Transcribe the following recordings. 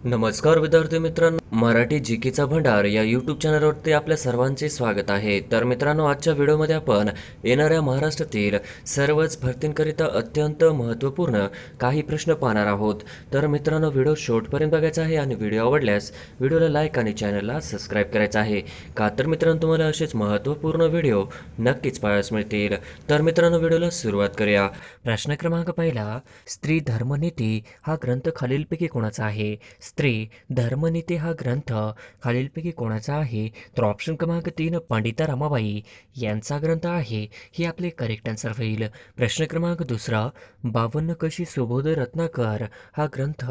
नमस्कार विद्यार्थी मित्रांनो, मराठी जीकेचा भंडार या यूट्यूब चॅनलवरती आपल्या सर्वांचे स्वागत आहे. तर मित्रांनो, आजच्या व्हिडिओमध्ये आपण येणाऱ्या महाराष्ट्रातील सर्वच भरतींकरिता अत्यंत महत्त्वपूर्ण काही प्रश्न पाहणार आहोत. तर मित्रांनो, व्हिडिओ शेवटपर्यंत बघायचा आहे आणि व्हिडिओ आवडल्यास व्हिडिओला लाईक आणि चॅनलला सबस्क्राईब करायचं आहे. का तर मित्रांनो, तुम्हाला असेच महत्त्वपूर्ण व्हिडिओ नक्कीच पाहायला मिळतील. तर मित्रांनो, व्हिडिओला सुरुवात करूया. प्रश्न क्रमांक पहिला, स्त्री धर्मनीती हा ग्रंथ खालीलपैकी कोणाचा आहे? स्त्री धर्मनीती हा ग्रंथ खालीलपैकी कोणाचा आहे? तर ऑप्शन क्रमांक 3 पंडिता रमाबाई यांचा ग्रंथ आहे. ही आपले करेक्ट आन्सर होईल. प्रश्न क्रमांक दुसरा, 52 कशी सुबोध रत्नाकर हा ग्रंथ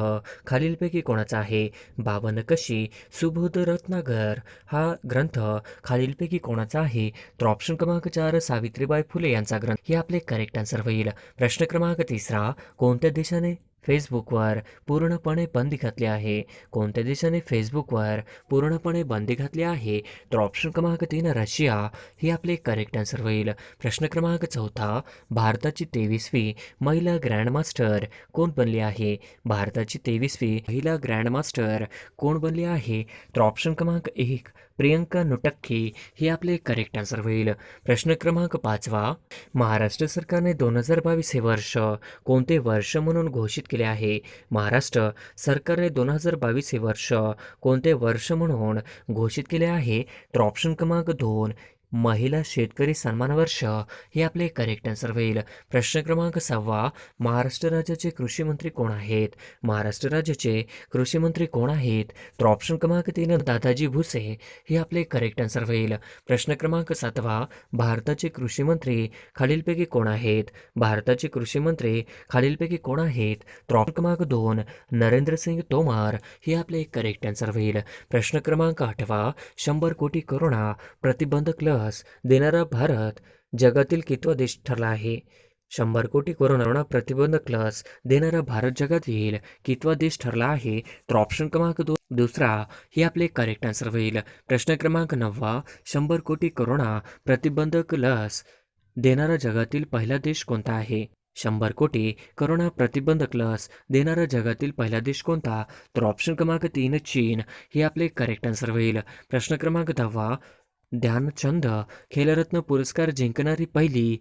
खालीलपैकी कोणाचा आहे? 52 कशी सुबोध रत्नाकर हा ग्रंथ खालीलपैकी कोणाचा आहे? तर ऑप्शन क्रमांक 4 सावित्रीबाई फुले यांचा ग्रंथ. हे आपले करेक्ट आन्सर होईल. प्रश्न क्रमांक तिसरा, कोणत्या देशाने फेसबुकवर पूर्णपणे बंदी घातली आहे? कोणत्या देशाने फेसबुकवर पूर्णपणे बंदी घातली आहे? तर ऑप्शन क्रमांक 3 रशिया ही आपले करेक्ट आन्सर होईल. प्रश्न क्रमांक चौथा, भारताची 23वी महिला ग्रँडमास्टर कोण बनली आहे? भारताची 23वी महिला ग्रँडमास्टर कोण बनली आहे? तर ऑप्शन क्रमांक 1 प्रियंका नुटक्की ही आपले करेक्ट आन्सर होईल. प्रश्न क्रमांक 5, महाराष्ट्र सरकारने 2022 हे वर्ष कोणते वर्ष म्हणून घोषित केले आहे? महाराष्ट्र सरकारने 2022 हे वर्ष कोणते वर्ष म्हणून घोषित केले आहे? तर ऑप्शन क्रमांक 2 महिला शेतकरी सन्मान वर्ष हे आपले करेक्ट आन्सर होईल. प्रश्न क्रमांक 6, महाराष्ट्र राज्याचे कृषी मंत्री कोण आहेत? महाराष्ट्र राज्याचे कृषी मंत्री कोण आहेत? तर ऑप्शन क्रमांक 3 दादाजी भुसे हे आपले करेक्ट आन्सर होईल. प्रश्न क्रमांक 7, भारताचे कृषी मंत्री खालीलपैकी कोण आहेत? भारताचे कृषी मंत्री खालीलपैकी कोण आहेत? तर ऑप्शन क्रमांक 2 नरेंद्र सिंग तोमर हे आपले करेक्ट आन्सर होईल. प्रश्न क्रमांक 8, 100 कोटी कोरोना प्रतिबंधक लस देणारा भारत जगातील कितवा देश ठरला आहे? 100 कोटी कोरोना प्रतिबंधक लस देणारा भारत जगातील कितवा देश ठरला आहे? तर ऑप्शन क्रमांक 2 दुसरा हे आपले करेक्ट आन्सर होईल. प्रश्न क्रमांक 9, 100 कोटी कोरोना प्रतिबंधक लस देणारा जगातील पहिला देश कोणता आहे? 100 कोटी कोरोना प्रतिबंधक लस देणारा जगातील पहिला देश कोणता? तर ऑप्शन क्रमांक 3 चीन हे आपले करेक्ट आन्सर होईल. प्रश्न क्रमांक 10, ध्यानचंद खेलरत्न पुरस्कार जिंकणारी पहिली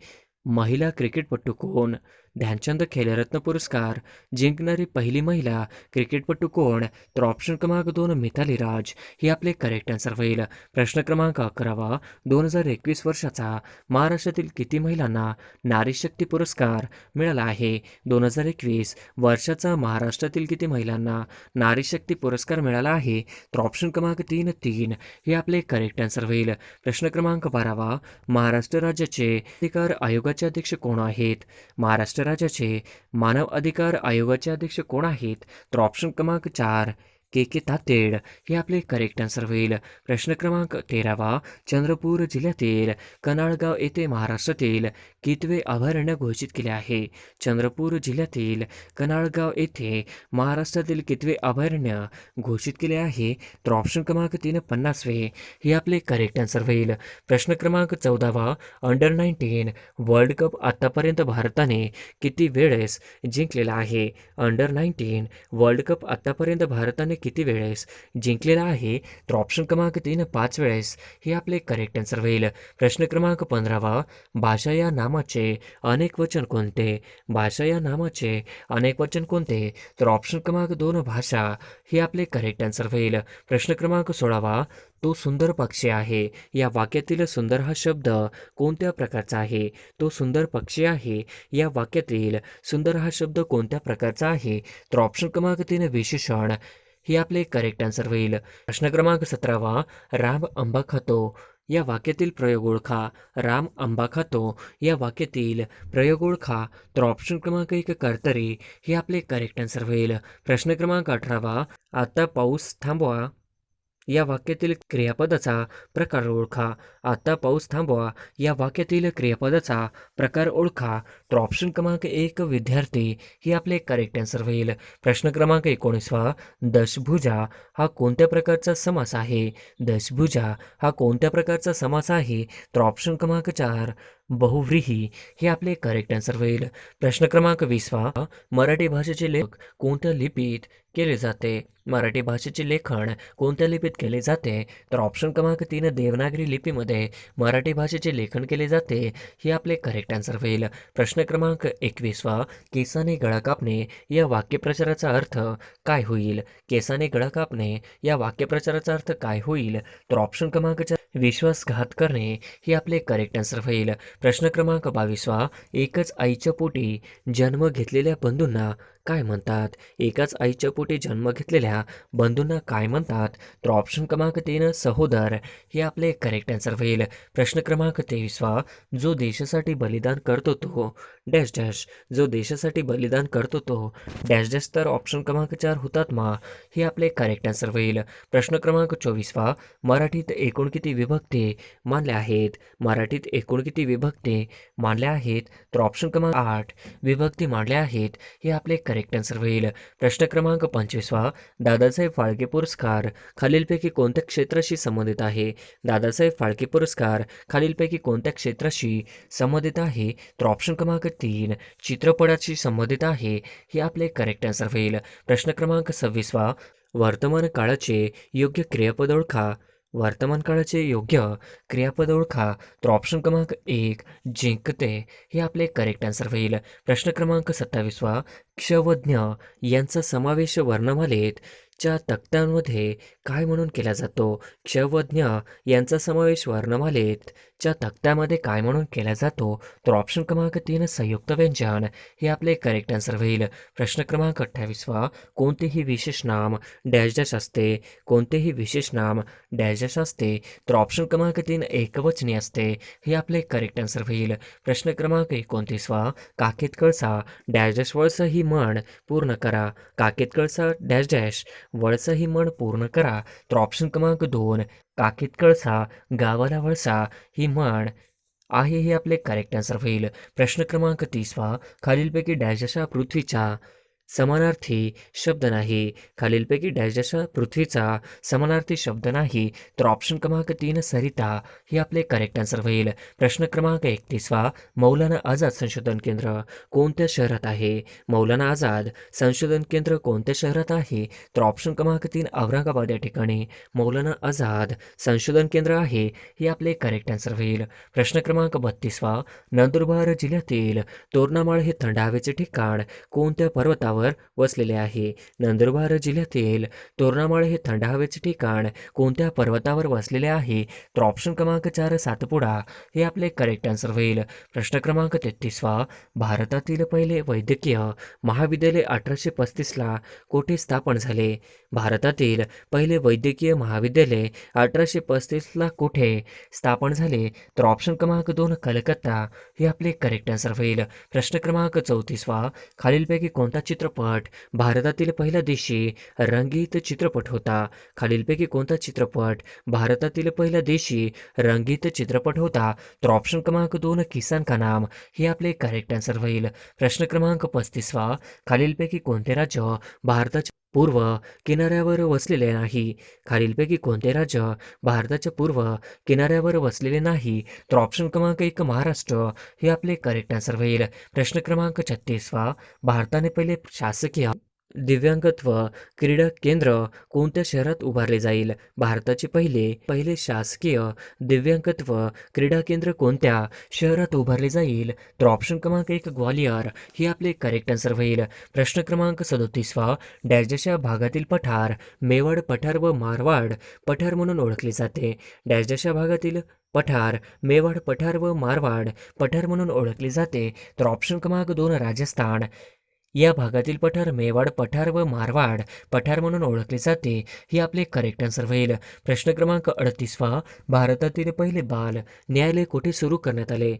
महिला क्रिकेटपटू कोण? ध्यानचंद खेलरत्न पुरस्कार जिंकणारी पहिली महिला क्रिकेटपटू कोण? तर ऑप्शन क्रमांक 2 मिताली राज हे आपले करेक्ट आन्सर होईल. प्रश्न क्रमांक 11, 2021 वर्षाचा महाराष्ट्रातील किती महिलांना नारी शक्ती पुरस्कार मिळाला आहे? 2021 वर्षाचा महाराष्ट्रातील किती महिलांना नारी शक्ती पुरस्कार मिळाला आहे? तर ऑप्शन क्रमांक 3 हे आपले करेक्ट आन्सर होईल. प्रश्न क्रमांक 12, महाराष्ट्र राज्याचे अधिकार आयोगाचे अध्यक्ष कोण आहेत? महाराष्ट्र राज्याचे मानव अधिकार आयोगाचे अध्यक्ष कोण आहेत? तर ऑप्शन क्रमांक 4 के तातेड हे आपले करेक्ट आन्सर होईल. प्रश्न क्रमांक 13, चंद्रपूर जिल्ह्यातील कनाळगाव येथे महाराष्ट्रातील कितवे अभयारण्य घोषित केले आहे? चंद्रपूर जिल्ह्यातील कनाळगाव येथे महाराष्ट्रातील कितवे अभयारण्य घोषित केले आहे? तर ऑप्शन क्रमांक 3 50वे हे आपले करेक्ट आन्सर होईल. प्रश्न क्रमांक 14, अंडर 19 वर्ल्ड कप आतापर्यंत भारताने किती वेळेस जिंकलेला आहे? अंडर 19 वर्ल्ड कप आतापर्यंत भारताने किती वेळेस जिंकलेला आहे? तर ऑप्शन क्रमांक 3 5 वेळेस हे आपले करेक्ट आन्सर होईल. प्रश्न क्रमांक 15, भाषा या नामाचे अनेक वचन कोणते? भाषा या नामाचे अनेक वचन कोणते? तर ऑप्शन क्रमांक 2 भाषा हे आपले करेक्ट आन्सर होईल. प्रश्न क्रमांक 16, तो सुंदर पक्षी आहे या वाक्यातील सुंदर हा शब्द कोणत्या प्रकारचा आहे? तो सुंदर पक्षी आहे या वाक्यातील सुंदर हा शब्द कोणत्या प्रकारचा आहे? तर ऑप्शन क्रमांक 3 विशेषण हे आपले करेक्ट आन्सर होईल. प्रश्न क्रमांक 17, राम आंबा खातो या वाक्यातील प्रयोग ओळखा. राम आंबा खातो या वाक्यातील प्रयोग ओळखा. तर ऑप्शन क्रमांक 1 कर्तरी हे आपले करेक्ट आन्सर होईल. प्रश्न क्रमांक 18, आता पाऊस थांबवा या वाक्यातील क्रियापदाचा प्रकार ओळखा. आता पाऊस थांबवा या वाक्यातील क्रियापदाचा प्रकार ओळखा. तर ऑप्शन क्रमांक 1 विद्यार्थी हे आपले करेक्ट आन्सर होईल. प्रश्न क्रमांक 19, दशभुजा हा कोणत्या प्रकारचा समास आहे? दशभुजा हा कोणत्या प्रकारचा समास आहे? तर ऑप्शन क्रमांक 4 बहुव्रीही हे आपले करेक्ट आन्सर होईल. प्रश्न क्रमांक 20वा, मराठी भाषेचे लेखन कोणत्या लिपीत केले जाते? मराठी भाषेचे लेखन कोणत्या लिपीत केले जाते? तर ऑप्शन क्रमांक 3 देवनागरी लिपीमध्ये मराठी भाषेचे लेखन केले जाते हे आपले करेक्ट आन्सर होईल. प्रश्न क्रमांक 21वा, केसाने गळा कापणे या वाक्यप्रचाराचा अर्थ काय होईल? केसाने गळा कापणे या वाक्यप्रचाराचा अर्थ काय होईल? तर ऑप्शन क्रमांक 4 विश्वासघात करणे हे आपले करेक्ट आन्सर होईल. प्रश्न क्रमांक 22वा, एकच आईच्या पोटी जन्म घेतलेल्या बंधूंना काय म्हणतात? एकाच आईच्या पोटी जन्म घेतलेल्या बंधूंना काय म्हणतात? तर ऑप्शन क्रमांक 3 सहोदर हे आपले करेक्ट आन्सर होईल. प्रश्न क्रमांक 23वा, जो देशासाठी बलिदान करतो तो डॅश डॅश. जो देशासाठी बलिदान करतो तो डॅश डॅश. तर ऑप्शन क्रमांक 4 हुतात्मा हे आपले करेक्ट आन्सर होईल. प्रश्न क्रमांक 24वा, मराठीत एकूण किती विभक्ती मानल्या आहेत? मराठीत एकूण किती विभक्ती मानल्या आहेत? तर ऑप्शन क्रमांक 8 विभक्ती मानल्या आहेत हे आपले करेक्ट आन्सर होईल. प्रश्न क्रमांक 25वा, दादासाहेब फाळके पुरस्कार खालीलपैकी कोणत्या क्षेत्राशी संबंधित आहे? दादासाहेब फाळके पुरस्कार खालीलपैकी कोणत्या क्षेत्राशी संबंधित आहे? तर ऑप्शन क्रमांक 3 चित्रपटाशी संबंधित आहे हे आपले करेक्ट आन्सर होईल. प्रश्न क्रमांक 26वा, वर्तमान काळाचे योग्य क्रियापद ओळखा. वर्तमान काळाचे योग्य क्रियापद ओळखा. तर ऑप्शन क्रमांक 1 जिंकते हे आपले करेक्ट आन्सर होईल. प्रश्न क्रमांक 27वा, क्षवज्ञ यांचा समावेश वर्णमालेत च्या तक्त्यांमध्ये काय म्हणून केला जातो? क्षवज्ञ यांचा समावेश वर्णमालेत च्या तक्त्यामध्ये काय म्हणून केला जातो? तर ऑप्शन क्रमांक 3 संयुक्त व्यंजन हे आपले करेक्ट आन्सर होईल. प्रश्न क्रमांक 28वा, कोणतेही विशेष नाम डॅश डॅश असते? कोणतेही विशेष नाम डॅश डॅश असते? तर ऑप्शन क्रमांक 3 एकवचनी असते हे आपले करेक्ट आन्सर होईल. प्रश्न क्रमांक 29वा, काखेत कळसा डॅश डॅश वळसा ही म्हण पूर्ण करा. काखेत कळसा डॅश डॅश वळसा ही म्हण पूर्ण करा. तर ऑप्शन क्रमांक 2 काखेत कळसा गावाला वळसा ही म्हण आहे हे आपले करेक्ट आन्सर होईल. प्रश्न क्रमांक 30वा, खालीलपैकी डॅश डॅश हा पृथ्वीचा समानार्थी शब्द नाही. खालीलपैकी डॅश डॅश हा पृथ्वीचा समानार्थी शब्द नाही. तर ऑप्शन क्रमांक 3 सरिता हे आपले करेक्ट आन्सर होईल. प्रश्न क्रमांक 31वा, मौलाना आझाद संशोधन केंद्र कोणत्या शहरात आहे? मौलाना आझाद संशोधन केंद्र कोणत्या शहरात आहे? तर ऑप्शन क्रमांक 3 औरंगाबाद या ठिकाणी मौलाना आझाद संशोधन केंद्र आहे हे आपले करेक्ट आन्सर होईल. प्रश्न क्रमांक 32वा, नंदुरबार जिल्ह्यातील तोरणामाळ हे थंड हवेचे ठिकाण कोणत्या पर्वतावर वसलेले आहे? नंदुरबार जिल्ह्यातील तोरणामाळ हे थंड हवेचे ठिकाण कोणत्या पर्वतावर वसलेले आहे? तर ऑप्शन क्रमांक 4 सातपुडा हे आपले करेक्ट आन्सर होईल. प्रश्न क्रमांक 33वा, भारतातील पहिले वैद्यकीय महाविद्यालय 1835ला कोठे स्थापन झाले? भारतातील पहिले वैद्यकीय महाविद्यालय 1835ला कोठे स्थापन झाले? तर ऑप्शन क्रमांक 2 कलकत्ता हे आपले करेक्ट आन्सर होईल. प्रश्न क्रमांक 34वा, खालीलपैकी कोणता चित्रपट भारतातील पहिला देशी रंगीत चित्रपट होता? खालीलपैकी कोणता चित्रपट भारतातील पहिला देशी रंगीत चित्रपट होता? तर ऑप्शन क्रमांक 2 किसान का नाम हे आपले करेक्ट आन्सर होईल. प्रश्न क्रमांक 35वा, खालीलपैकी कोणते राज्य भारताच्या पूर्व किनाऱ्यावर वसलेले नाही? खालीलपैकी कोणते राज्य भारताच्या पूर्व किनाऱ्यावर वसलेले नाही? तर ऑप्शन क्रमांक 1 महाराष्ट्र हे आपले करेक्ट आन्सर होईल. प्रश्न क्रमांक 36वा, भारताने पहिले शासकीय दिव्यांगत्व क्रीडा केंद्र कोणत्या शहरात उभारले जाईल? भारताचे पहिले पहिले शासकीय दिव्यांगत्व क्रीडा केंद्र कोणत्या शहरात उभारले जाईल? तर ऑप्शन क्रमांक 1 ग्वालियर हे आपले करेक्ट आन्सर होईल. प्रश्न क्रमांक 37वा, डॅश डॅश या भागातील पठार मेवाड पठार व मारवाड पठार म्हणून ओळखले जाते. डॅश डॅश या भागातील पठार मेवाड पठार व मारवाड पठार म्हणून ओळखले जाते. तर ऑप्शन क्रमांक 2 राजस्थान या भागातील पठार मेवाड पठार व मारवाड पठार म्हणून ओळखले जाते हे आपले करेक्ट आन्सर होईल. प्रश्न क्रमांक 38वा, भारतातील पहिले बाल न्यायालय कोठे सुरू करण्यात आले?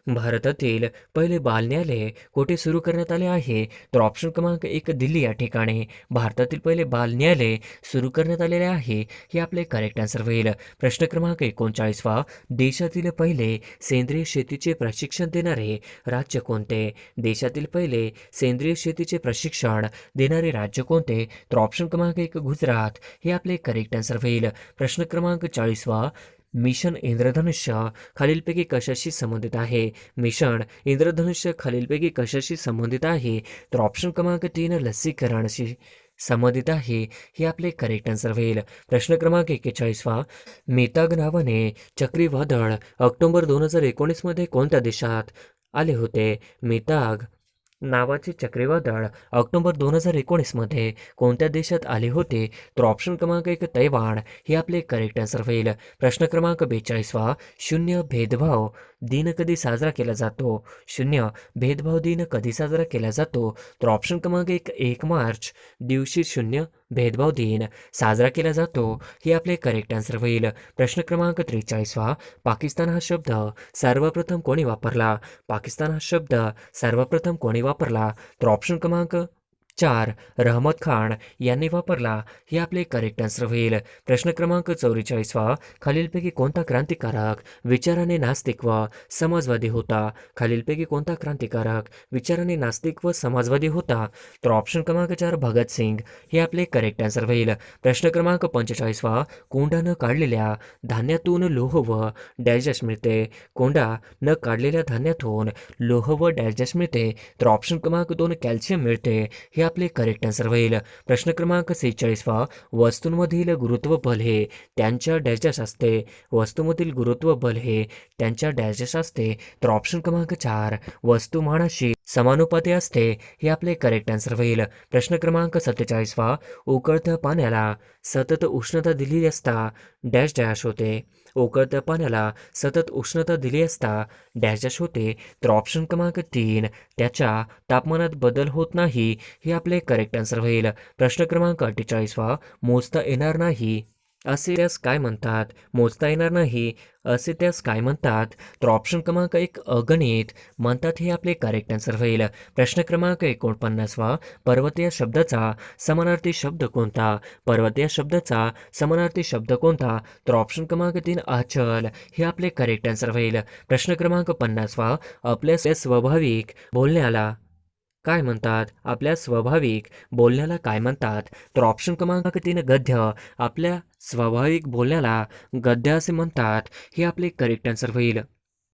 भारतातील पहिले बाल न्यायालय कोठे सुरू करण्यात आले आहे? तर ऑप्शन क्रमांक 1 दिल्ली या ठिकाणी भारतातील पहिले बाल न्यायालय सुरू करण्यात आलेले आहे हे आपले करेक्ट आन्सर होईल. प्रश्न क्रमांक 39वा, देशातील पहिले सेंद्रिय शेतीचे प्रशिक्षण देणारे राज्य कोणते? देशातील पहिले सेंद्रिय शेतीचे प्रशिक्षण देणारे राज्य कोणते? तर ऑप्शन क्रमांक 1 गुजरात हे आपले करेक्ट आन्सर होईल. प्रश्न क्रमांक 40वा, मिशन इंद्रधनुष्य खालीलपैकी कशाशी संबंधित आहे? मिशन इंद्रधनुष्य खालीलपैकी कशाशी संबंधित आहे? तर ऑप्शन क्रमांक 3 लसीकरणाशी संबंधित आहे. हे आपले करेक्ट आन्सर होईल. प्रश्न क्रमांक 41वा, मेताग नावाने चक्रीवादळ ऑक्टोबर 2019 मध्ये कोणत्या देशात आले होते? मेताग नावाचे चक्रीवादळ ऑक्टोबर 2019 मध्ये कोणत्या देशात आले होते? तर ऑप्शन क्रमांक 1 तैवान हे आपले करेक्ट आन्सर होईल. प्रश्न क्रमांक 42वा, शून्य भेदभाव दिन कधी साजरा केला जातो? शून्य भेदभाव दिन कधी साजरा केला जातो? तर ऑप्शन क्रमांक 1 मार्च दिवशी शून्य भेदभाव दिन साजरा केला जातो. हे आपले करेक्ट आन्सर होईल. प्रश्न क्रमांक 43वा, पाकिस्तान हा शब्द सर्वप्रथम कोणी वापरला? पाकिस्तान हा शब्द सर्वप्रथम कोणी वापरला? तर ऑप्शन क्रमांक 4 रहमत खान यांनी वापरला. हे आपले करेक्ट आन्सर होईल. प्रश्न क्रमांक 44वा, खालीलपैकी कोणता क्रांतिकारक विचाराने नास्तिक व समाजवादी होता? खालीलपैकी कोणता क्रांतिकारक विचाराने नास्तिक व समाजवादी होता? तर ऑप्शन क्रमांक 4 भगतसिंग हे आपले करेक्ट आन्सर होईल. प्रश्न क्रमांक 45वा, कोंडा न काढलेल्या धान्यातून लोह व डॅश मिळते? कोंडा न काढलेल्या धान्यातून लोह व डॅश मिळते? तर ऑप्शन क्रमांक 2 कॅल्शियम मिळते. हे आपले करेक्ट आन्सर होईल. प्रश्न क्रमांक 46वा, वस्तूंमधील गुरुत्व बल हे त्यांच्या डॅश असते? वस्तूमधील गुरुत्व बल हे त्यांच्या डॅश असते? तर ऑप्शन क्रमांक 4 वस्तुमानाशी समानुपाती असते. हे आपले करेक्ट आन्सर होईल. प्रश्न क्रमांक 47वा, उकळत्या पाण्याला सतत उष्णता दिली असता डॅश डॅश होते? उकळत्या पाण्याला सतत उष्णता दिली असता डॅश डॅश होते? तर ऑप्शन क्रमांक 3 त्याच्या तापमानात बदल होत नाही. हे आपले करेक्ट आन्सर होईल. प्रश्न क्रमांक 48वा, मोजता येणार नाही असे त्यास काय म्हणतात? मोजता येणार नाही असे त्यास काय म्हणतात? तर ऑप्शन क्रमांक 1 अगणित म्हणतात. हे आपले करेक्ट आन्सर होईल. प्रश्न क्रमांक 49वा, पर्वत या शब्दाचा समानार्थी शब्द कोणता? पर्वत या शब्दाचा समानार्थी शब्द कोणता? तर ऑप्शन क्रमांक 3 आचल हे आपले करेक्ट आन्सर होईल. प्रश्न क्रमांक 50वा, आपल्या स्वाभाविक बोलण्याला काय म्हणतात? आपल्या स्वाभाविक बोलण्याला काय म्हणतात? तर ऑप्शन क्रमांक 3 गद्य. आपल्या स्वाभाविक बोलण्याला गद्य असे म्हणतात. हे आपले करेक्ट आन्सर होईल.